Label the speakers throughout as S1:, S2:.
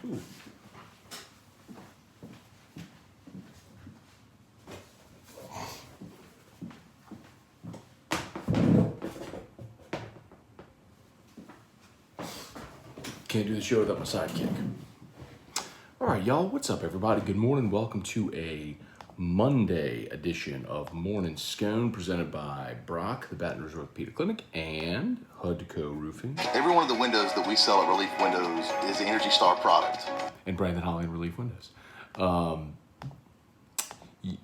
S1: Ooh. Can't do the show without my sidekick. All right, y'all. What's up, everybody? Good morning. Welcome to a Monday edition of Morning Scone, presented by Brock, the Baton Rouge Orthopedic Clinic, and Hudco Roofing.
S2: Every one of the windows that we sell at Relief Windows is the Energy Star product.
S1: And Brandon Holly and Relief Windows.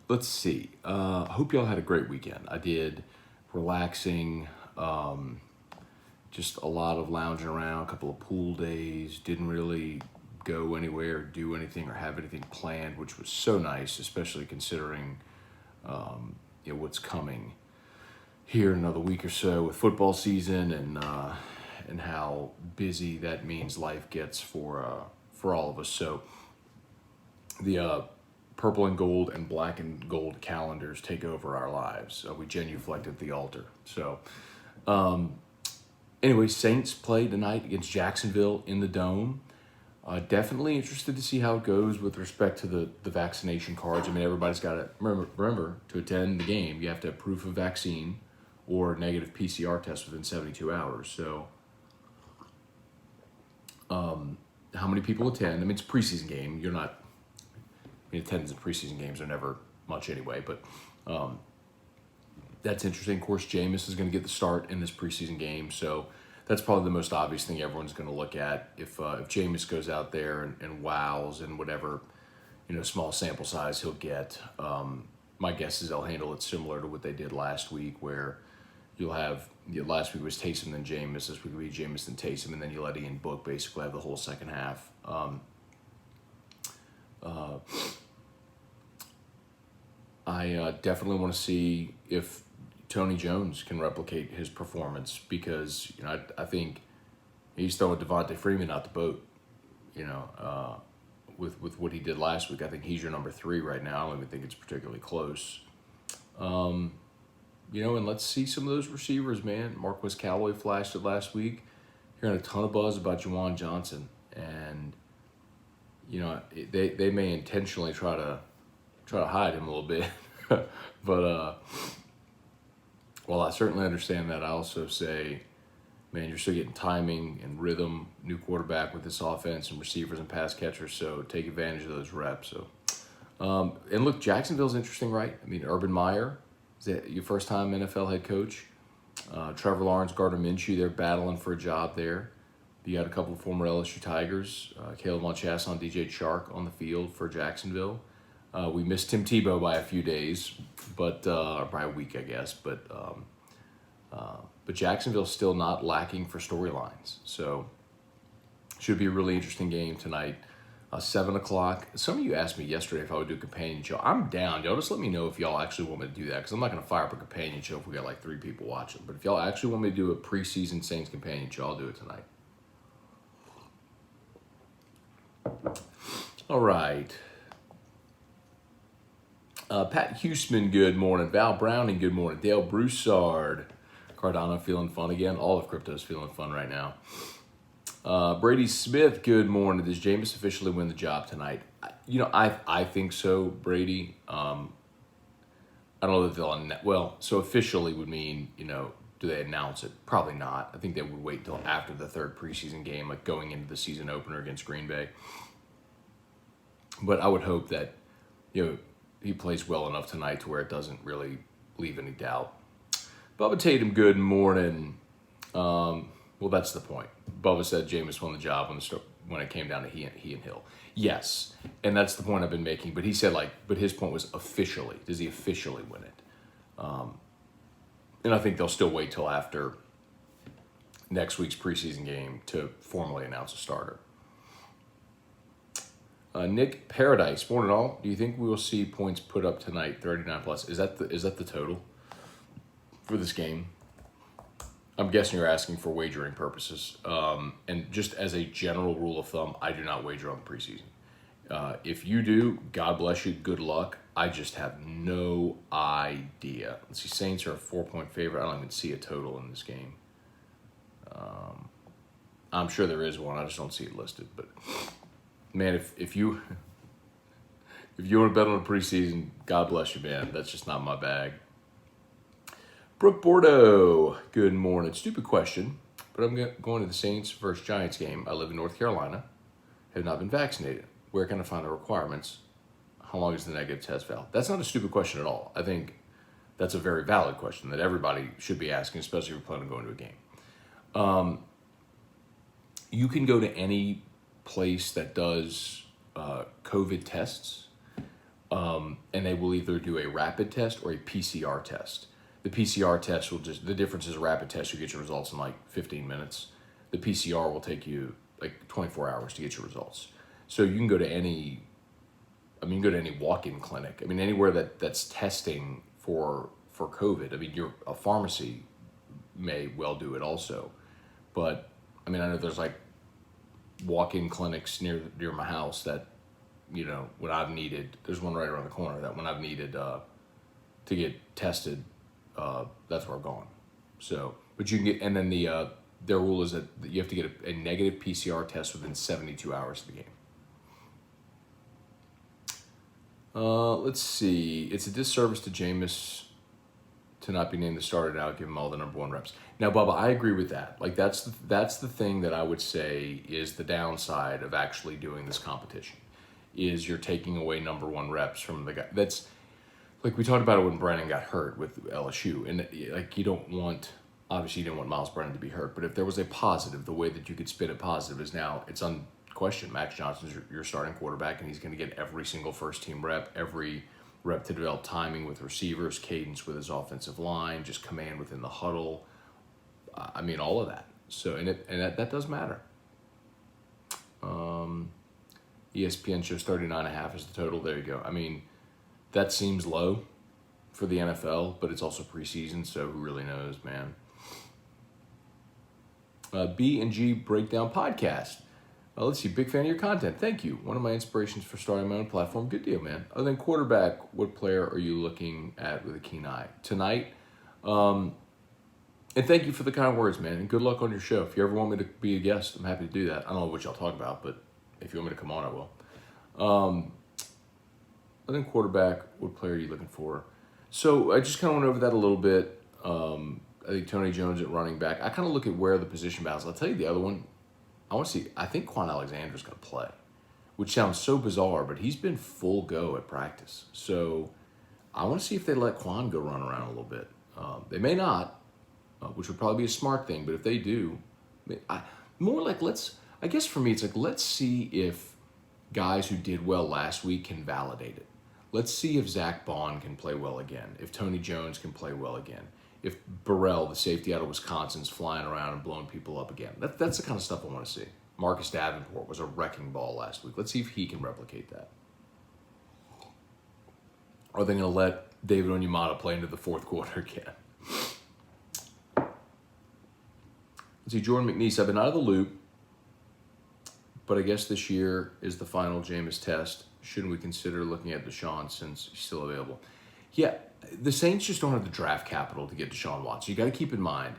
S1: Let's see. Hope y'all had a great weekend. I did. Relaxing. Just a lot of lounging around, a couple of pool days. Didn't really go anywhere, do anything, or have anything planned, which was so nice, especially considering what's coming here in another week or so with football season and how busy that means life gets for all of us. So the purple and gold and black and gold calendars take over our lives. We genuflect at the altar. So anyway, Saints play tonight against Jacksonville in the Dome. Definitely interested to see how it goes with respect to the vaccination cards. I mean, everybody's got to remember to attend the game, you have to have proof of vaccine or negative PCR test within 72 hours. So how many people attend? I mean, it's a preseason game. You're not, attendance in preseason games are never much anyway, but that's interesting. Of course, Jameis is going to get the start in this preseason game, so that's probably the most obvious thing everyone's going to look at. If Jameis goes out there and wows and whatever, small sample size he'll get, my guess is they'll handle it similar to what they did last week, where you'll have, last week was Taysom then Jameis, this week will be Jameis then Taysom, and then you let Ian Book basically have the whole second half. I definitely want to see if Tony Jones can replicate his performance, because I think he's throwing Devontae Freeman out the boat. With what he did last week, I think he's your number 3 right now. I don't even think it's particularly close. And let's see some of those receivers, man. Marquez Callaway flashed it last week. Hearing a ton of buzz about Juwan Johnson, and they may intentionally try to hide him a little bit, but well, I certainly understand that. I also say, man, you're still getting timing and rhythm, new quarterback with this offense and receivers and pass catchers, so take advantage of those reps. So, and look, Jacksonville's interesting, right? I mean, Urban Meyer, is that your first time NFL head coach? Trevor Lawrence, Gardner Minshew, they're battling for a job there. You got a couple of former LSU Tigers, Caleb Monchasson, DJ Chark on the field for Jacksonville. We missed Tim Tebow by a few days, but or by a week, I guess. But Jacksonville's still not lacking for storylines. So should be a really interesting game tonight. 7 o'clock. Some of you asked me yesterday if I would do a companion show. I'm down. Y'all just let me know if y'all actually want me to do that, because I'm not going to fire up a companion show if we got like 3 people watching. But if y'all actually want me to do a preseason Saints companion show, I'll do it tonight. All right. Pat Huseman, good morning. Val Browning, good morning. Dale Broussard. Cardano feeling fun again. All of crypto's feeling fun right now. Brady Smith, good morning. Does Jameis officially win the job tonight? I think so, Brady. I don't know that they'll so officially would mean, do they announce it? Probably not. I think they would wait until after the 3rd preseason game, like going into the season opener against Green Bay. But I would hope that, he plays well enough tonight to where it doesn't really leave any doubt. Bubba Tatum, good morning. Well, that's the point. Bubba said Jameis won the job when it came down to he and Hill. Yes, and that's the point I've been making. But he said, but his point was officially. Does he officially win it? And I think they'll still wait till after next week's preseason game to formally announce a starter. Nick Paradise, morning all. Do you think we will see points put up tonight, 39 plus? Is that the total for this game? I'm guessing you're asking for wagering purposes. And just as a general rule of thumb, I do not wager on the preseason. If you do, God bless you, good luck. I just have no idea. Let's see, Saints are a 4-point favorite. I don't even see a total in this game. I'm sure there is one. I just don't see it listed. But man, if you if you want to bet on a preseason, God bless you, man. That's just not my bag. Brooke Bordeaux, good morning. Stupid question, but I'm going to the Saints versus Giants game. I live in North Carolina, have not been vaccinated. Where can I find the requirements? How long is the negative test valid? That's not a stupid question at all. I think that's a very valid question that everybody should be asking, especially if you're planning on going to a game. You can go to any place that does COVID tests, and they will either do a rapid test or a PCR test. The PCR test will the difference is a rapid test, you get your results in like 15 minutes. The PCR will take you like 24 hours to get your results. So you can go to any walk-in clinic. I mean, anywhere that's testing for COVID. I mean, a pharmacy may well do it also. But, I mean, I know there's like walk-in clinics near my house that, when I've needed, there's one right around the corner that when I've needed to get tested, that's where I've gone. So, but you can get, and then their rule is that you have to get a negative PCR test within 72 hours of the game. Let's see. It's a disservice to Jameis to not be named the starter now, give him all the number one reps. Now, Bubba, I agree with that. Like that's the thing that I would say is the downside of actually doing this competition, is you're taking away number one reps from the guy. That's like we talked about it when Brennan got hurt with LSU, and like obviously you didn't want Miles Brennan to be hurt, but if there was a positive, the way that you could spin it positive is now it's unquestioned. Max Johnson's your starting quarterback, and he's going to get every single first team rep, every rep to develop timing with receivers, cadence with his offensive line, just command within the huddle. I mean, all of that. So, and that does matter. ESPN shows 39.5 is the total. There you go. I mean, that seems low for the NFL, but it's also preseason, so who really knows, man? B&G Breakdown Podcast. Let's see, big fan of your content. Thank you. One of my inspirations for starting my own platform. Good deal, man. Other than quarterback, what player are you looking at with a keen eye? Tonight, and thank you for the kind words, man, and good luck on your show. If you ever want me to be a guest, I'm happy to do that. I don't know what y'all talk about, but if you want me to come on, I will. Other than quarterback, what player are you looking for? So I just kind of went over that a little bit. I think Tony Jones at running back. I kind of look at where the position battles. I'll tell you the other one. I think Quan Alexander's going to play, which sounds so bizarre, but he's been full go at practice. So I want to see if they let Quan go run around a little bit. They may not, which would probably be a smart thing, but if they do, I guess for me, it's like, let's see if guys who did well last week can validate it. Let's see if Zach Bond can play well again, if Tony Jones can play well again, if Burrell, the safety out of Wisconsin's flying around and blowing people up again. That's the kind of stuff I want to see. Marcus Davenport was a wrecking ball last week. Let's see if he can replicate that. Are they going to let David Onyemata play into the fourth quarter again? Let's see, Jordan McNeese, I've been out of the loop, but I guess this year is the final Jameis test. Shouldn't we consider looking at Deshaun since he's still available? Yeah, the Saints just don't have the draft capital to get Deshaun Watson. You got to keep in mind,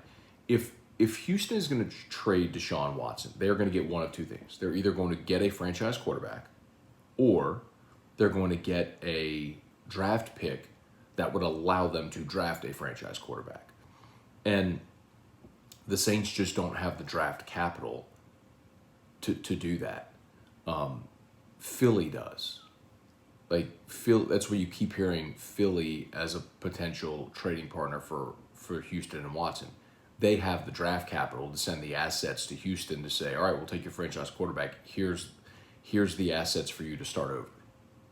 S1: if Houston is going to trade Deshaun Watson, they're going to get one of two things. They're either going to get a franchise quarterback, or they're going to get a draft pick that would allow them to draft a franchise quarterback. And the Saints just don't have the draft capital to do that. Philly does. That's where you keep hearing Philly as a potential trading partner for Houston and Watson. They have the draft capital to send the assets to Houston to say, all right, we'll take your franchise quarterback. Here's the assets for you to start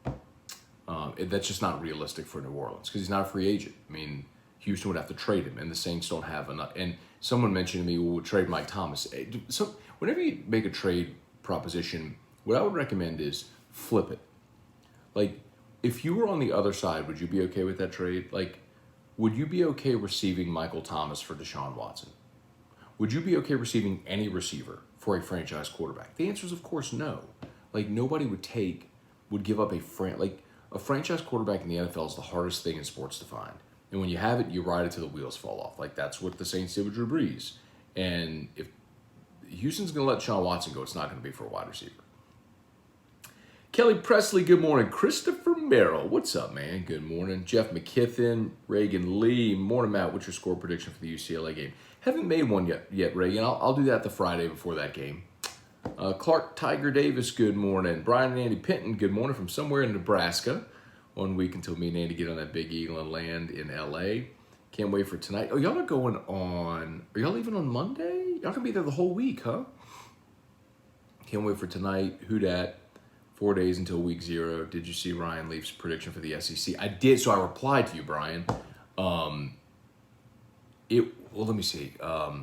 S1: over. That's just not realistic for New Orleans because he's not a free agent. I mean, Houston would have to trade him, and the Saints don't have enough. And someone mentioned to me, we'll trade Mike Thomas. So whenever you make a trade proposition, what I would recommend is flip it. Like, if you were on the other side, would you be okay with that trade? Like, would you be okay receiving Michael Thomas for Deshaun Watson? Would you be okay receiving any receiver for a franchise quarterback? The answer is, of course, no. Like, nobody would give up a franchise quarterback in the NFL is the hardest thing in sports to find. And when you have it, you ride it till the wheels fall off. Like, that's what the Saints did with Drew Brees. And if Houston's going to let Deshaun Watson go, it's not going to be for a wide receiver. Kelly Presley, good morning. Christopher Merrill, what's up, man? Good morning. Jeff McKithen, Reagan Lee, morning, Matt. What's your score prediction for the UCLA game? Haven't made one yet, Reagan. I'll do that the Friday before that game. Clark Tiger Davis, good morning. Brian and Andy Pinton, good morning from somewhere in Nebraska. 1 week until me and Andy get on that big eagle and land in LA. Can't wait for tonight. Oh, y'all are going on, are y'all leaving on Monday? Y'all gonna be there the whole week, huh? Can't wait for tonight. Who dat? 4 days until week 0. Did you see Ryan Leaf's prediction for the SEC? I did, so I replied to you, Brian. Well, let me see. I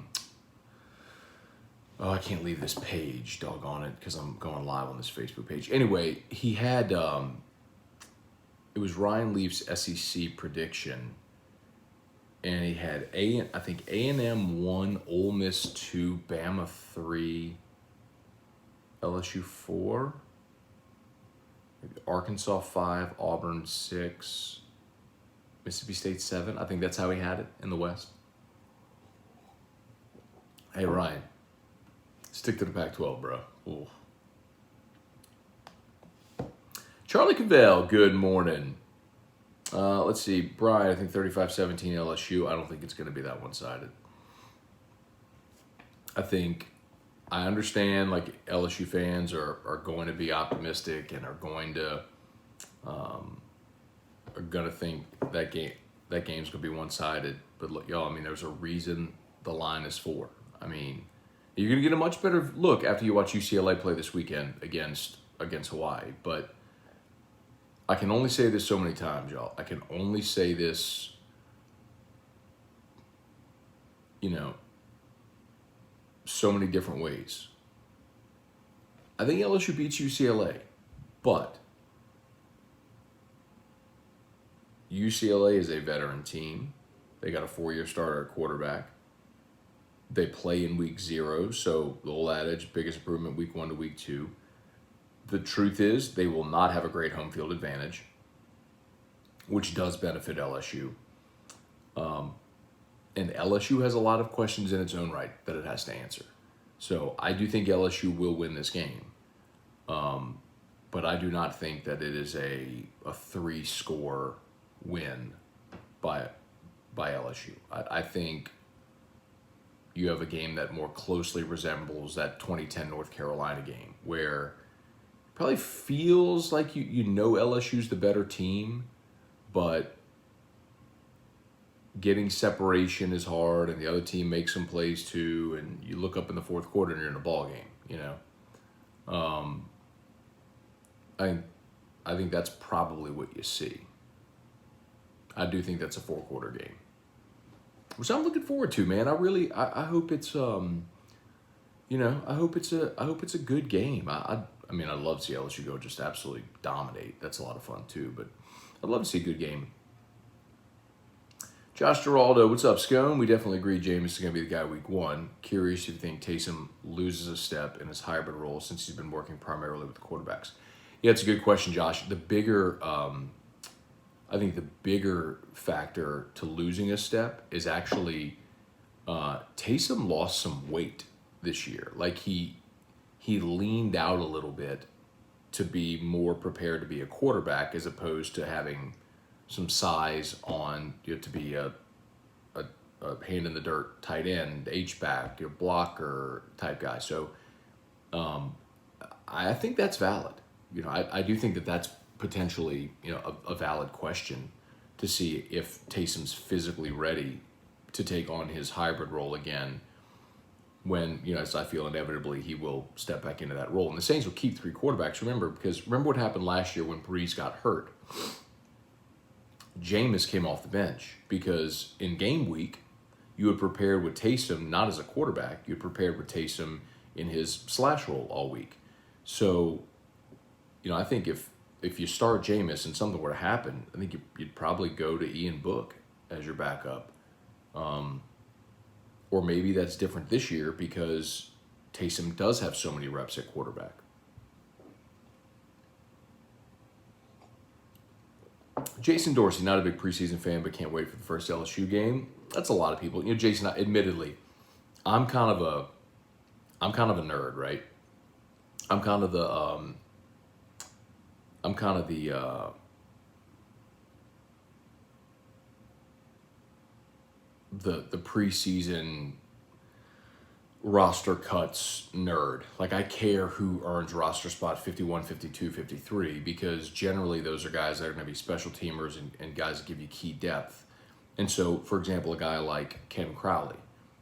S1: can't leave this page, doggone it, because I'm going live on this Facebook page. Anyway, he had, it was Ryan Leaf's SEC prediction, and he had I think A&M 1, Ole Miss 2, Bama 3, LSU 4, Arkansas 5, Auburn 6, Mississippi State 7. I think that's how he had it in the West. Hey, Ryan, stick to the Pac-12, bro. Ooh. Charlie Cavell, good morning. Let's see. Brian, I think 35-17 LSU. I don't think it's going to be that one-sided. I understand, like, LSU fans are going to be optimistic and are going to think that game's going to be one-sided. But look, y'all, I mean, there's a reason the line is 4. I mean, you're going to get a much better look after you watch UCLA play this weekend against Hawaii. But I can only say this so many times, y'all. I can only say this, so many different ways. I think LSU beats UCLA, but UCLA is a veteran team. They got a 4-year starter at quarterback. They play in week 0, so the old adage, biggest improvement week 1 to week 2. The truth is they will not have a great home field advantage, which does benefit LSU. And LSU has a lot of questions in its own right that it has to answer. So I do think LSU will win this game. But I do not think that it is a 3-score win by LSU. I think you have a game that more closely resembles that 2010 North Carolina game, where it probably feels like you know LSU's the better team, but getting separation is hard, and the other team makes some plays too, and you look up in the fourth quarter and you're in a ball game, I think that's probably what you see. I do think that's a 4-quarter game, which I'm looking forward to, man. I hope it's I hope it's a good game. I mean, I'd love to see LSU go just absolutely dominate. That's a lot of fun too, but I'd love to see a good game. Josh Geraldo, what's up, Scone? We definitely agree Jameis is going to be the guy week 1. Curious if you think Taysom loses a step in his hybrid role since he's been working primarily with the quarterbacks. Yeah, it's a good question, Josh. The bigger, I think the bigger factor to losing a step is actually Taysom lost some weight this year. Like he leaned out a little bit to be more prepared to be a quarterback as opposed to having some size on to be a hand in the dirt tight end, H-back, blocker type guy. So I think that's valid. I do think that that's potentially a valid question to see if Taysom's physically ready to take on his hybrid role again when, as I feel inevitably he will step back into that role. And the Saints will keep 3 quarterbacks, remember what happened last year when Breeze got hurt. Jameis came off the bench because in game week, you had prepared with Taysom not as a quarterback. You had prepared with Taysom in his slash role all week. So, I think if you start Jameis and something were to happen, I think you'd probably go to Ian Book as your backup. Or maybe that's different this year because Taysom does have so many reps at quarterback. Jason Dorsey, not a big preseason fan, but can't wait for the first LSU game. That's a lot of people. Jason, admittedly, I'm kind of a nerd, right? I'm kind of I'm kind of the preseason roster cuts nerd. Like, I care who earns roster spot 51, 52, 53, because generally those are guys that are going to be special teamers and guys that give you key depth. And so, for example, a guy like Ken Crowley,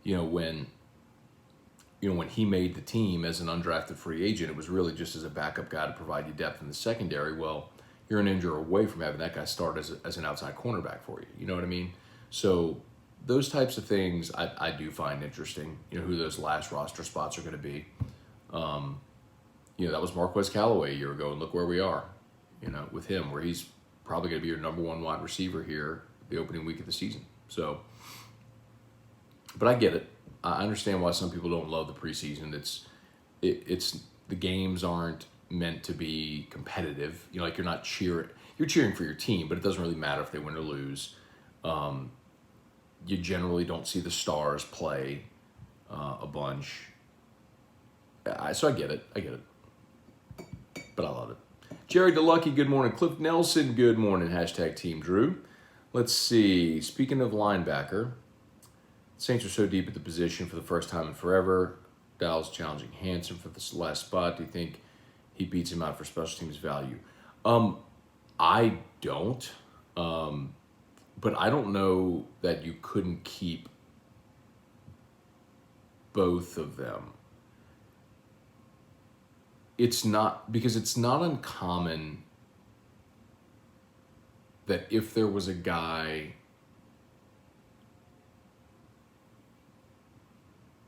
S1: when he made the team as an undrafted free agent, it was really just as a backup guy to provide you depth in the secondary. Well, you're an injury away from having that guy start as an outside cornerback for you. You know what I mean? So those types of things I do find interesting, who those last roster spots are going to be. That was Marquez Callaway a year ago, and look where we are, with him, where he's probably going to be your number one wide receiver here the opening week of the season. So, but I get it. I understand why some people don't love the preseason. It's the games aren't meant to be competitive. Like, you're cheering for your team, but it doesn't really matter if they win or lose. You generally don't see the stars play a bunch. So I get it. But I love it. Jerry DeLucky, good morning. Cliff Nelson, good morning. # Team Drew. Let's see. Speaking of linebacker, Saints are so deep at the position for the first time in forever. Dowell's challenging Hansen for this last spot. Do you think he beats him out for special teams value? I don't. But I don't know that you couldn't keep both of them. It's not uncommon that if there was a guy,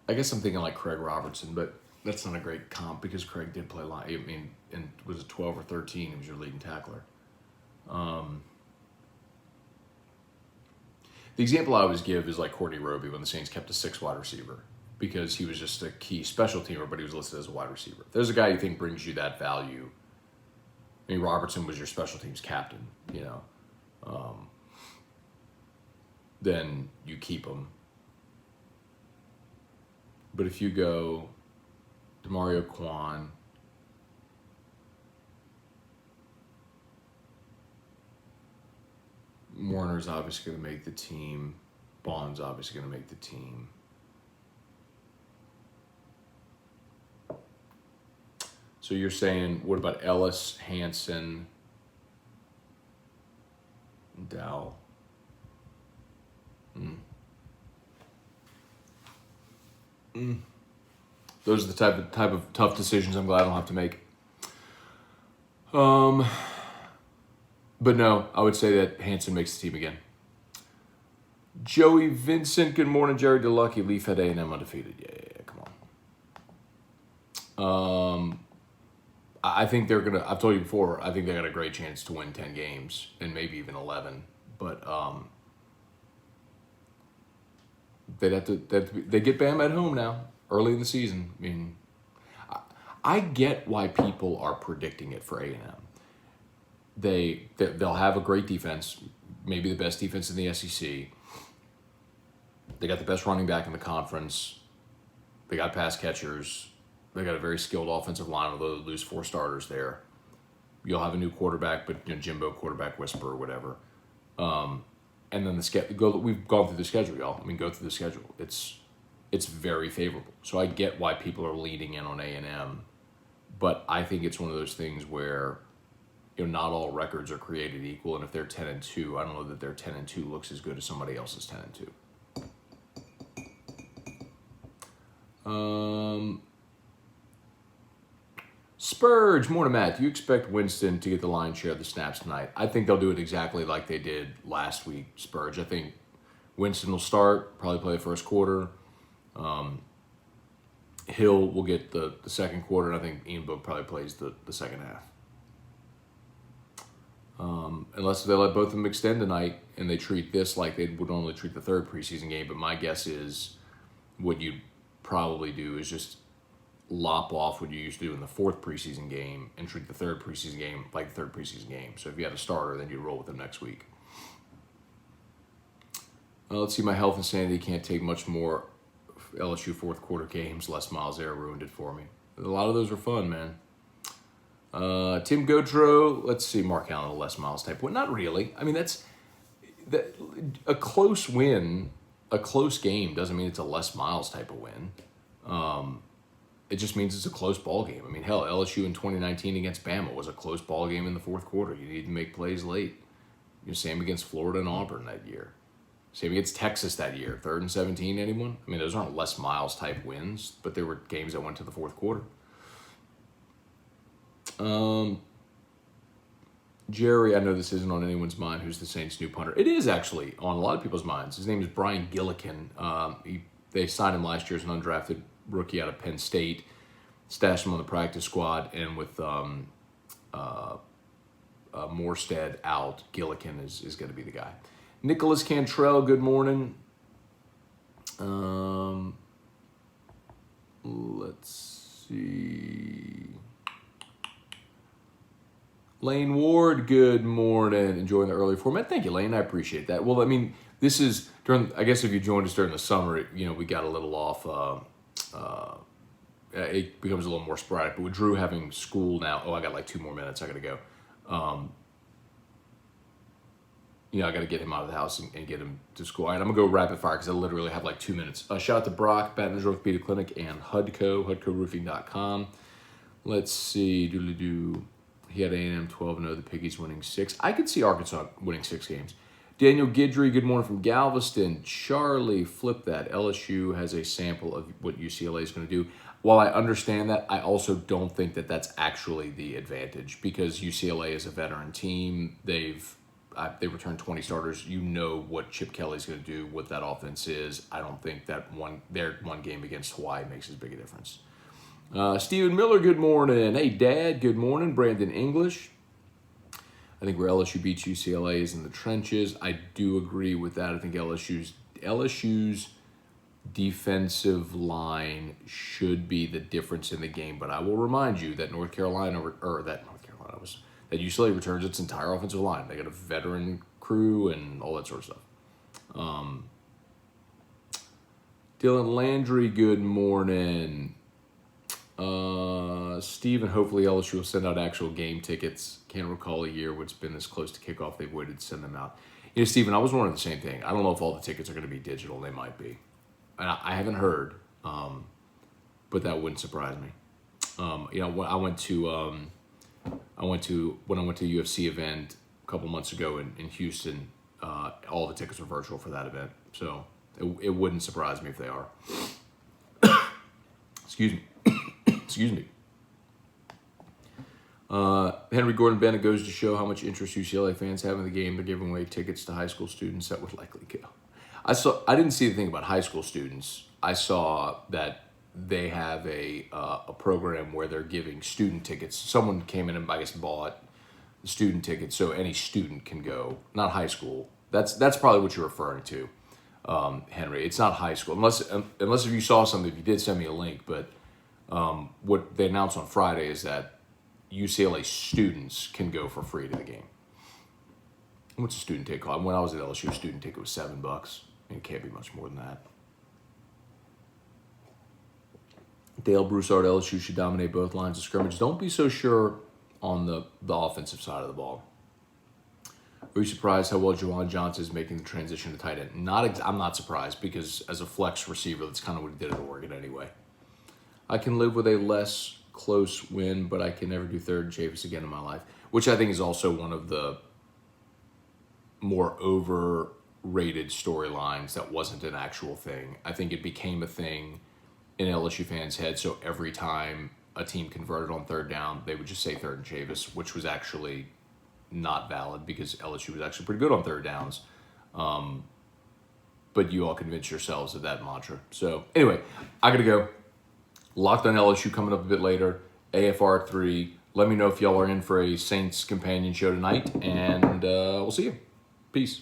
S1: I guess I'm thinking like Craig Robertson, but that's not a great comp because Craig did play line. I mean, and was it 12 or 13? He was your leading tackler. The example I always give is like Courtney Roby when the Saints kept a 6 wide receiver because he was just a key special teamer, but he was listed as a wide receiver. If there's a guy you think brings you that value, I mean, Robertson was your special teams captain, then you keep him. But if you go DeMario Kwan, Warner's obviously going to make the team. Bond's obviously going to make the team. So you're saying, what about Ellis, Hansen, Dowell? Those are the type of tough decisions I'm glad I don't have to make. But no, I would say that Hansen makes the team again. Joey Vincent, good morning. Jerry DeLucky, Leaf at A&M undefeated. Yeah, come on. I think they're gonna. I've told you before. I think they got a great chance to win 10 games and maybe even 11. But they get Bam at home now, early in the season. I mean, I get why people are predicting it for A&M. They'll have a great defense, maybe the best defense in the SEC. They got the best running back in the conference. They got pass catchers. They got a very skilled offensive line, although they lose 4 starters there. You'll have a new quarterback, but Jimbo quarterback whisper or whatever. And then we've gone through the schedule, y'all. I mean, go through the schedule. It's very favorable. So I get why people are leaning in on A&M, but I think it's one of those things where not all records are created equal, and if they're 10-2, I don't know that their 10-2 looks as good as somebody else's 10-2. Spurge, morning, Matt. Do you expect Winston to get the lion's share of the snaps tonight? I think they'll do it exactly like they did last week, Spurge. I think Winston will start, probably play the first quarter. Hill will get the second quarter, and I think Ian Book probably plays the second half. Unless they let both of them extend tonight and they treat this like they would normally treat the third preseason game. But my guess is what you'd probably do is just lop off what you used to do in the fourth preseason game and treat the third preseason game like the third preseason game. So if you had a starter, then you roll with them next week. Let's see, my health and sanity can't take much more LSU fourth quarter games. Les Miles there ruined it for me. A lot of those were fun, man. Tim Gaudreau, let's see, Mark Allen, a Les Miles type win. Not really. I mean, a close win, a close game doesn't mean it's a Les Miles type of win. It just means it's a close ball game. I mean, hell, LSU in 2019 against Bama was a close ball game in the fourth quarter. You need to make plays late. Same against Florida and Auburn that year. Same against Texas that year. 3rd and 17, anyone? I mean, those aren't Les Miles type wins, but they were games that went to the fourth quarter. Jerry, I know this isn't on anyone's mind, who's the Saints' new punter. It is actually on a lot of people's minds. His name is Brian Gillikin. They signed him last year as an undrafted rookie out of Penn State, stashed him on the practice squad, and with Morstead out, Gillikin is going to be the guy. Nicholas Cantrell, good morning. Let's see. Lane Ward, good morning. Enjoying the early format. Thank you, Lane. I appreciate that. Well, I mean, this is I guess if you joined us during the summer, we got a little off. It becomes a little more sporadic. But with Drew having school now, I got like 2 more minutes. I got to go. I got to get him out of the house and get him to school. All right, I'm going to go rapid fire because I literally have like 2 minutes. Shout out to Brock, Baton Rouge Orthopedic Clinic, and HUDCOroofing.com. Let's see. He had A&M 12-0, the Piggies winning 6. I could see Arkansas winning 6 games. Daniel Guidry, good morning from Galveston. Charlie, flip that. LSU has a sample of what UCLA is going to do. While I understand that, I also don't think that that's actually the advantage because UCLA is a veteran team. They returned 20 starters. You know what Chip Kelly's going to do, what that offense is. I don't think that their one game against Hawaii makes as big a difference. Stephen Miller, good morning. Hey, Dad, good morning. Brandon English. I think where LSU beats UCLA is in the trenches. I do agree with that. I think LSU's defensive line should be the difference in the game. But I will remind you that that UCLA returns its entire offensive line. They got a veteran crew and all that sort of stuff. Dylan Landry, good morning. Steven, hopefully LSU will send out actual game tickets. Can't recall a year where it's been this close to kickoff they've waited to send them out. Steven, I was wondering the same thing. I don't know if all the tickets are going to be digital. They might be. I haven't heard, but that wouldn't surprise me. When I went to a UFC event a couple months ago in Houston, all the tickets were virtual for that event. So it wouldn't surprise me if they are. Excuse me. Excuse me. Henry Gordon Bennett goes to show how much interest UCLA fans have in the game. They're giving away tickets to high school students that would likely go. I didn't see the thing about high school students. I saw that they have a program where they're giving student tickets. Someone came in and I guess bought the student tickets, so any student can go. Not high school. That's probably what you're referring to, Henry. It's not high school unless if you saw something. If you did send me a link, but what they announced on Friday is that UCLA students can go for free to the game. What's a student ticket cost? When I was at LSU, a student ticket was $7. It can't be much more than that. Dale Broussard, LSU should dominate both lines of scrimmage. Don't be so sure on the offensive side of the ball. Are you surprised how well Juwan Johnson is making the transition to tight end? I'm not surprised because as a flex receiver, that's kind of what he did at Oregon anyway. I can live with a less close win, but I can never do third and Chavis again in my life, which I think is also one of the more overrated storylines that wasn't an actual thing. I think it became a thing in LSU fans' heads, so every time a team converted on third down, they would just say third and Chavis, which was actually not valid because LSU was actually pretty good on third downs. But you all convinced yourselves of that mantra. So anyway, I got to go. Locked on LSU coming up a bit later. AFR 3. Let me know if y'all are in for a Saints companion show tonight, and we'll see you. Peace.